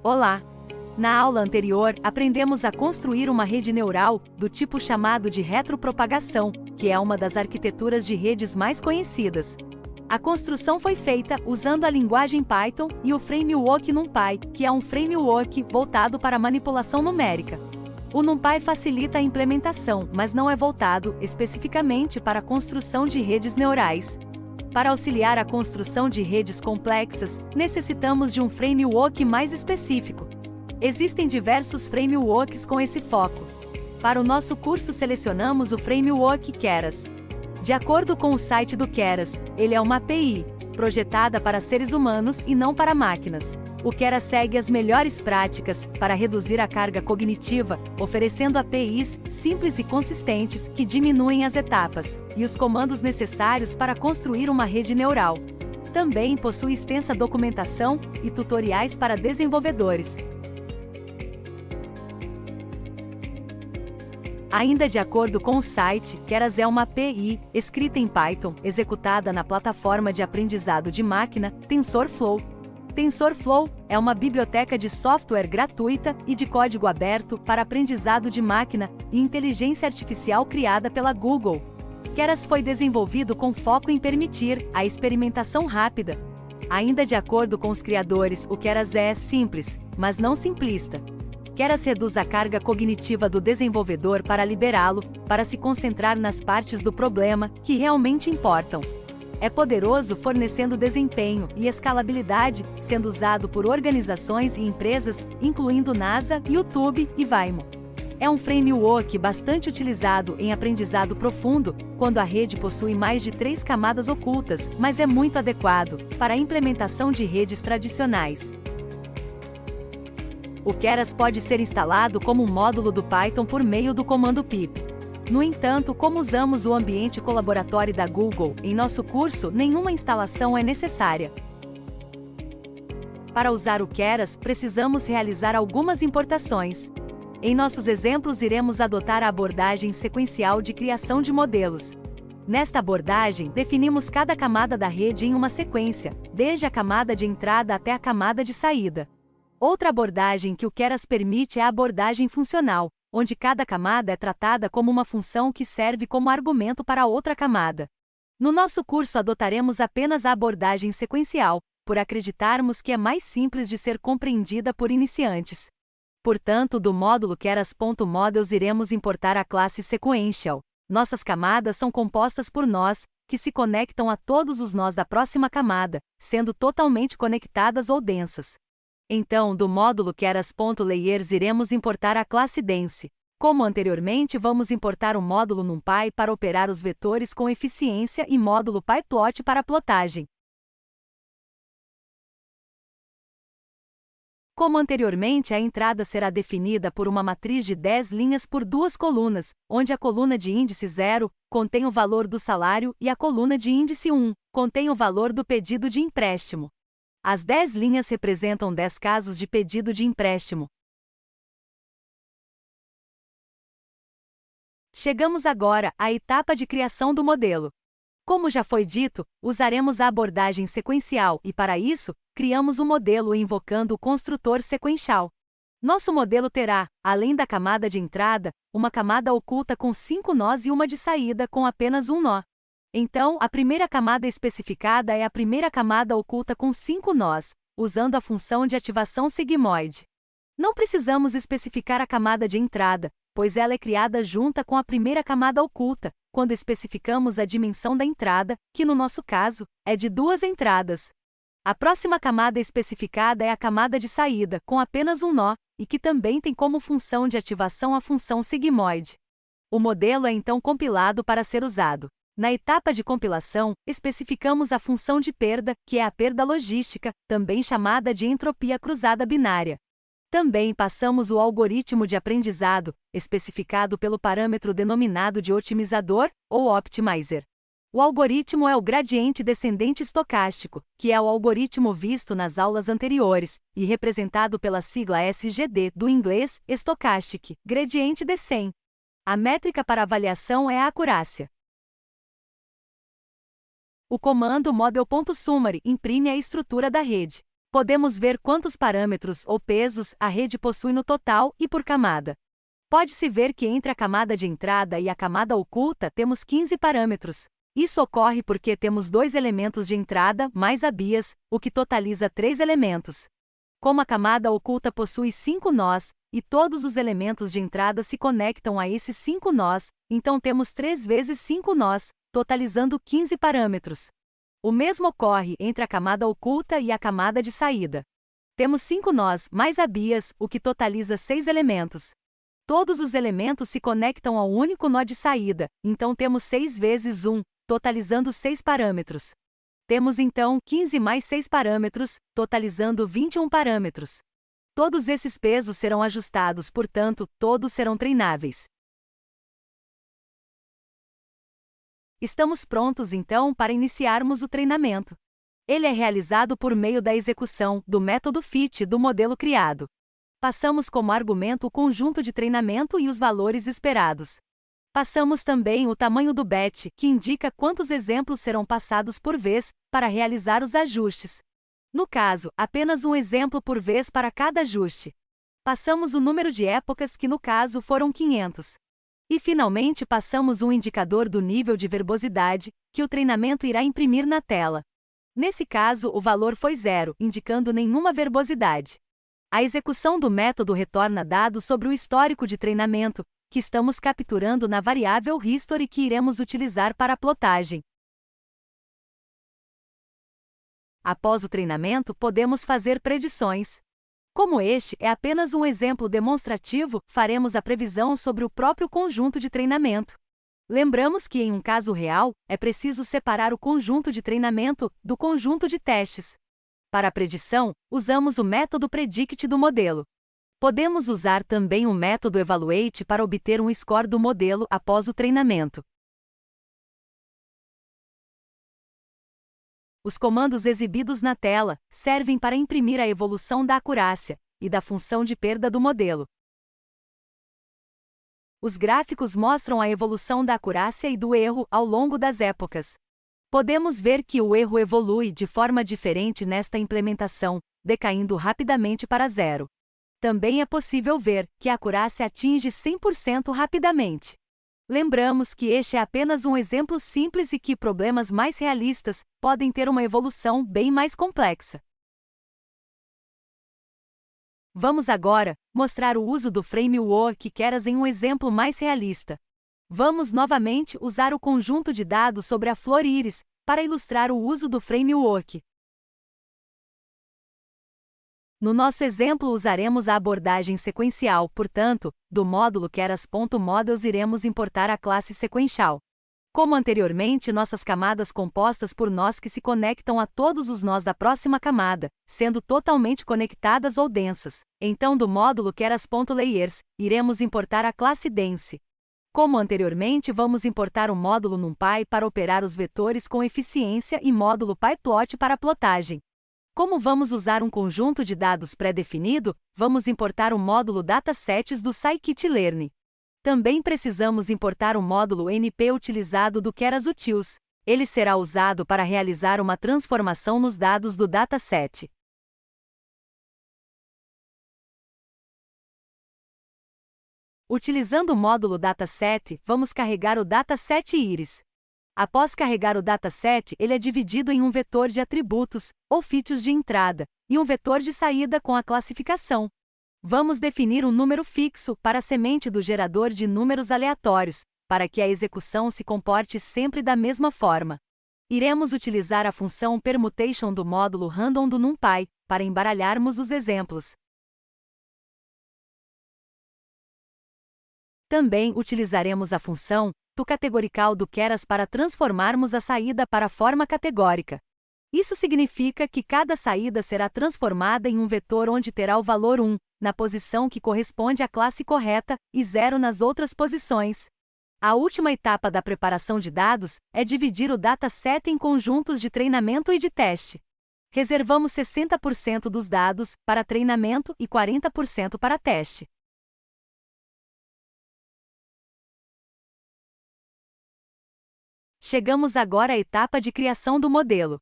Olá! Na aula anterior, aprendemos a construir uma rede neural, do tipo chamado de retropropagação, que é uma das arquiteturas de redes mais conhecidas. A construção foi feita usando a linguagem Python e o framework NumPy, que é um framework voltado para manipulação numérica. O NumPy facilita a implementação, mas não é voltado especificamente para a construção de redes neurais. Para auxiliar a construção de redes complexas, necessitamos de um framework mais específico. Existem diversos frameworks com esse foco. Para o nosso curso selecionamos o framework Keras. De acordo com o site do Keras, ele é uma API, projetada para seres humanos e não para máquinas. O Keras segue as melhores práticas para reduzir a carga cognitiva, oferecendo APIs simples e consistentes que diminuem as etapas e os comandos necessários para construir uma rede neural. Também possui extensa documentação e tutoriais para desenvolvedores. Ainda de acordo com o site, Keras é uma API, escrita em Python, executada na plataforma de aprendizado de máquina, TensorFlow. TensorFlow é uma biblioteca de software gratuita e de código aberto para aprendizado de máquina e inteligência artificial criada pela Google. Keras foi desenvolvido com foco em permitir a experimentação rápida. Ainda de acordo com os criadores, o Keras é simples, mas não simplista. Keras reduz a carga cognitiva do desenvolvedor para liberá-lo, para se concentrar nas partes do problema que realmente importam. É poderoso, fornecendo desempenho e escalabilidade, sendo usado por organizações e empresas, incluindo NASA, YouTube e Waymo. É um framework bastante utilizado em aprendizado profundo, quando a rede possui mais de 3 camadas ocultas, mas é muito adequado para a implementação de redes tradicionais. O Keras pode ser instalado como um módulo do Python por meio do comando pip. No entanto, como usamos o ambiente colaboratório da Google em nosso curso, nenhuma instalação é necessária. Para usar o Keras, precisamos realizar algumas importações. Em nossos exemplos, iremos adotar a abordagem sequencial de criação de modelos. Nesta abordagem, definimos cada camada da rede em uma sequência, desde a camada de entrada até a camada de saída. Outra abordagem que o Keras permite é a abordagem funcional, onde cada camada é tratada como uma função que serve como argumento para outra camada. No nosso curso adotaremos apenas a abordagem sequencial, por acreditarmos que é mais simples de ser compreendida por iniciantes. Portanto, do módulo Keras.models iremos importar a classe Sequential. Nossas camadas são compostas por nós, que se conectam a todos os nós da próxima camada, sendo totalmente conectadas ou densas. Então, do módulo Keras.layers iremos importar a classe Dense. Como anteriormente, vamos importar o módulo NumPy para operar os vetores com eficiência e módulo PyPlot para plotagem. Como anteriormente, a entrada será definida por uma matriz de 10 linhas por 2 colunas, onde a coluna de índice 0 contém o valor do salário e a coluna de índice 1 contém o valor do pedido de empréstimo. As 10 linhas representam 10 casos de pedido de empréstimo. Chegamos agora à etapa de criação do modelo. Como já foi dito, usaremos a abordagem sequencial e, para isso, criamos um modelo invocando o construtor sequential. Nosso modelo terá, além da camada de entrada, uma camada oculta com 5 nós e uma de saída com apenas um nó. Então, a primeira camada especificada é a primeira camada oculta com 5 nós, usando a função de ativação sigmoide. Não precisamos especificar a camada de entrada, pois ela é criada junta com a primeira camada oculta, quando especificamos a dimensão da entrada, que no nosso caso, é de 2 entradas. A próxima camada especificada é a camada de saída, com apenas um nó, e que também tem como função de ativação a função sigmoide. O modelo é então compilado para ser usado. Na etapa de compilação, especificamos a função de perda, que é a perda logística, também chamada de entropia cruzada binária. Também passamos o algoritmo de aprendizado, especificado pelo parâmetro denominado de otimizador, ou optimizer. O algoritmo é o gradiente descendente estocástico, que é o algoritmo visto nas aulas anteriores, e representado pela sigla SGD, do inglês, Stochastic, Gradient Descent. A métrica para avaliação é a acurácia. O comando model.summary imprime a estrutura da rede. Podemos ver quantos parâmetros ou pesos a rede possui no total e por camada. Pode-se ver que entre a camada de entrada e a camada oculta temos 15 parâmetros. Isso ocorre porque temos 2 elementos de entrada mais a bias, o que totaliza 3 elementos. Como a camada oculta possui 5 nós, e todos os elementos de entrada se conectam a esses 5 nós, então temos 3 vezes 5 nós, totalizando 15 parâmetros. O mesmo ocorre entre a camada oculta e a camada de saída. Temos 5 nós mais a bias, o que totaliza 6 elementos. Todos os elementos se conectam ao único nó de saída, então temos 6 vezes 1, totalizando 6 parâmetros. Temos então 15 mais 6 parâmetros, totalizando 21 parâmetros. Todos esses pesos serão ajustados, portanto, todos serão treináveis. Estamos prontos então para iniciarmos o treinamento. Ele é realizado por meio da execução do método FIT do modelo criado. Passamos como argumento o conjunto de treinamento e os valores esperados. Passamos também o tamanho do batch, que indica quantos exemplos serão passados por vez, para realizar os ajustes. No caso, apenas um exemplo por vez para cada ajuste. Passamos o número de épocas, que no caso foram 500. E finalmente passamos um indicador do nível de verbosidade, que o treinamento irá imprimir na tela. Nesse caso, o valor foi 0, indicando nenhuma verbosidade. A execução do método retorna dados sobre o histórico de treinamento, que estamos capturando na variável history que iremos utilizar para a plotagem. Após o treinamento, podemos fazer predições. Como este é apenas um exemplo demonstrativo, faremos a previsão sobre o próprio conjunto de treinamento. Lembramos que, em um caso real, é preciso separar o conjunto de treinamento do conjunto de testes. Para a predição, usamos o método predict do modelo. Podemos usar também o método evaluate para obter um score do modelo após o treinamento. Os comandos exibidos na tela servem para imprimir a evolução da acurácia e da função de perda do modelo. Os gráficos mostram a evolução da acurácia e do erro ao longo das épocas. Podemos ver que o erro evolui de forma diferente nesta implementação, decaindo rapidamente para 0. Também é possível ver que a acurácia atinge 100% rapidamente. Lembramos que este é apenas um exemplo simples e que problemas mais realistas podem ter uma evolução bem mais complexa. Vamos agora mostrar o uso do framework Keras em um exemplo mais realista. Vamos novamente usar o conjunto de dados sobre a flor íris para ilustrar o uso do framework. No nosso exemplo usaremos a abordagem sequencial, portanto, do módulo Keras.models iremos importar a classe sequential. Como anteriormente, nossas camadas compostas por nós que se conectam a todos os nós da próxima camada, sendo totalmente conectadas ou densas. Então, do módulo Keras.layers, iremos importar a classe dense. Como anteriormente, vamos importar o módulo NumPy para operar os vetores com eficiência e módulo PyPlot para a plotagem. Como vamos usar um conjunto de dados pré-definido, vamos importar o módulo Datasets do Scikit-learn. Também precisamos importar o módulo NP utilizado do Keras-Utils. Ele será usado para realizar uma transformação nos dados do dataset. Utilizando o módulo Dataset, vamos carregar o dataset íris. Após carregar o dataset, ele é dividido em um vetor de atributos, ou features de entrada, e um vetor de saída com a classificação. Vamos definir um número fixo para a semente do gerador de números aleatórios, para que a execução se comporte sempre da mesma forma. Iremos utilizar a função permutation do módulo random do NumPy, para embaralharmos os exemplos. Também utilizaremos a função toCategorical do Keras para transformarmos a saída para a forma categórica. Isso significa que cada saída será transformada em um vetor onde terá o valor 1, na posição que corresponde à classe correta, e 0 nas outras posições. A última etapa da preparação de dados é dividir o dataset em conjuntos de treinamento e de teste. Reservamos 60% dos dados para treinamento e 40% para teste. Chegamos agora à etapa de criação do modelo.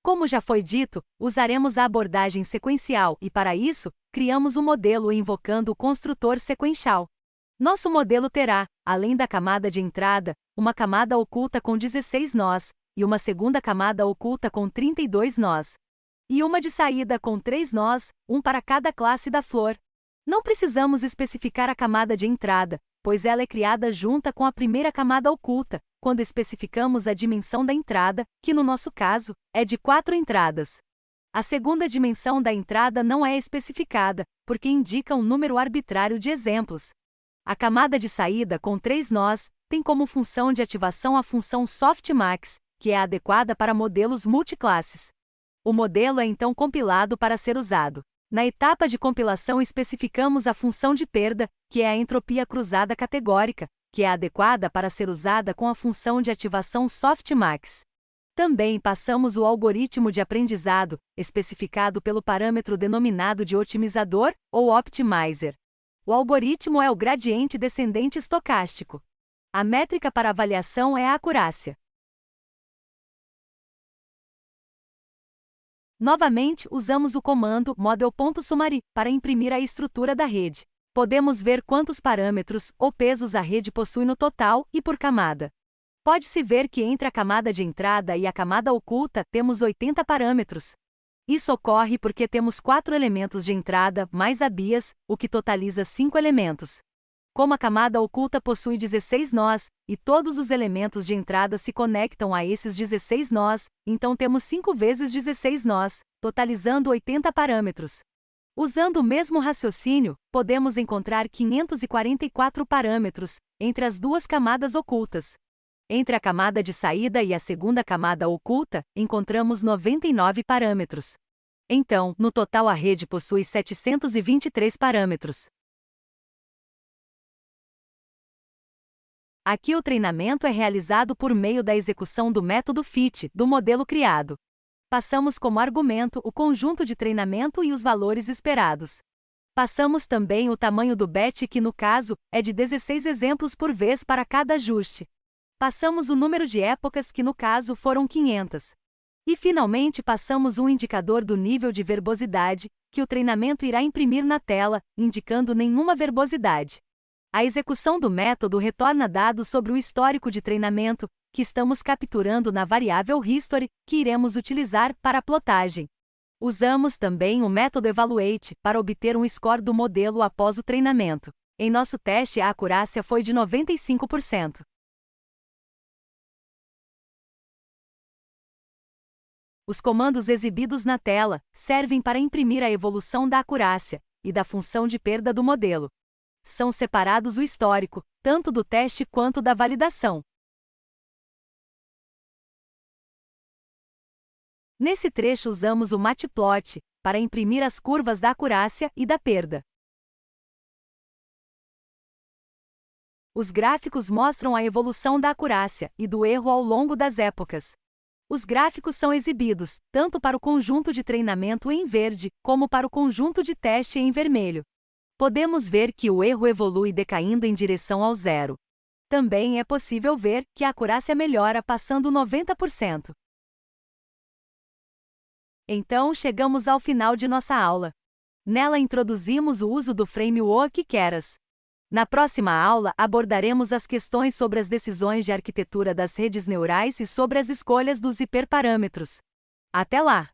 Como já foi dito, usaremos a abordagem sequencial e, para isso, criamos um modelo invocando o construtor sequential. Nosso modelo terá, além da camada de entrada, uma camada oculta com 16 nós, e uma segunda camada oculta com 32 nós. E uma de saída com 3 nós, um para cada classe da flor. Não precisamos especificar a camada de entrada, pois ela é criada junta com a primeira camada oculta, quando especificamos a dimensão da entrada, que no nosso caso, é de 4 entradas. A segunda dimensão da entrada não é especificada, porque indica um número arbitrário de exemplos. A camada de saída com 3 nós tem como função de ativação a função softmax, que é adequada para modelos multiclasses. O modelo é então compilado para ser usado. Na etapa de compilação especificamos a função de perda, que é a entropia cruzada categórica, que é adequada para ser usada com a função de ativação softmax. Também passamos o algoritmo de aprendizado, especificado pelo parâmetro denominado de otimizador, ou optimizer. O algoritmo é o gradiente descendente estocástico. A métrica para avaliação é a acurácia. Novamente, usamos o comando model.summary para imprimir a estrutura da rede. Podemos ver quantos parâmetros ou pesos a rede possui no total e por camada. Pode-se ver que entre a camada de entrada e a camada oculta temos 80 parâmetros. Isso ocorre porque temos 4 elementos de entrada mais a bias, o que totaliza 5 elementos. Como a camada oculta possui 16 nós, e todos os elementos de entrada se conectam a esses 16 nós, então temos 5 vezes 16 nós, totalizando 80 parâmetros. Usando o mesmo raciocínio, podemos encontrar 544 parâmetros entre as duas camadas ocultas. Entre a camada de saída e a segunda camada oculta, encontramos 99 parâmetros. Então, no total a rede possui 723 parâmetros. Aqui o treinamento é realizado por meio da execução do método FIT, do modelo criado. Passamos como argumento o conjunto de treinamento e os valores esperados. Passamos também o tamanho do batch que, no caso, é de 16 exemplos por vez para cada ajuste. Passamos o número de épocas que, no caso, foram 500. E, finalmente, passamos um indicador do nível de verbosidade, que o treinamento irá imprimir na tela, indicando nenhuma verbosidade. A execução do método retorna dados sobre o histórico de treinamento, que estamos capturando na variável history, que iremos utilizar para a plotagem. Usamos também o método evaluate para obter um score do modelo após o treinamento. Em nosso teste a acurácia foi de 95%. Os comandos exibidos na tela servem para imprimir a evolução da acurácia e da função de perda do modelo. São separados o histórico, tanto do teste quanto da validação. Nesse trecho usamos o matplot para imprimir as curvas da acurácia e da perda. Os gráficos mostram a evolução da acurácia e do erro ao longo das épocas. Os gráficos são exibidos tanto para o conjunto de treinamento em verde, como para o conjunto de teste em vermelho. Podemos ver que o erro evolui decaindo em direção ao zero. Também é possível ver que a acurácia melhora passando 90%. Então chegamos ao final de nossa aula. Nela introduzimos o uso do framework Keras. Na próxima aula abordaremos as questões sobre as decisões de arquitetura das redes neurais e sobre as escolhas dos hiperparâmetros. Até lá!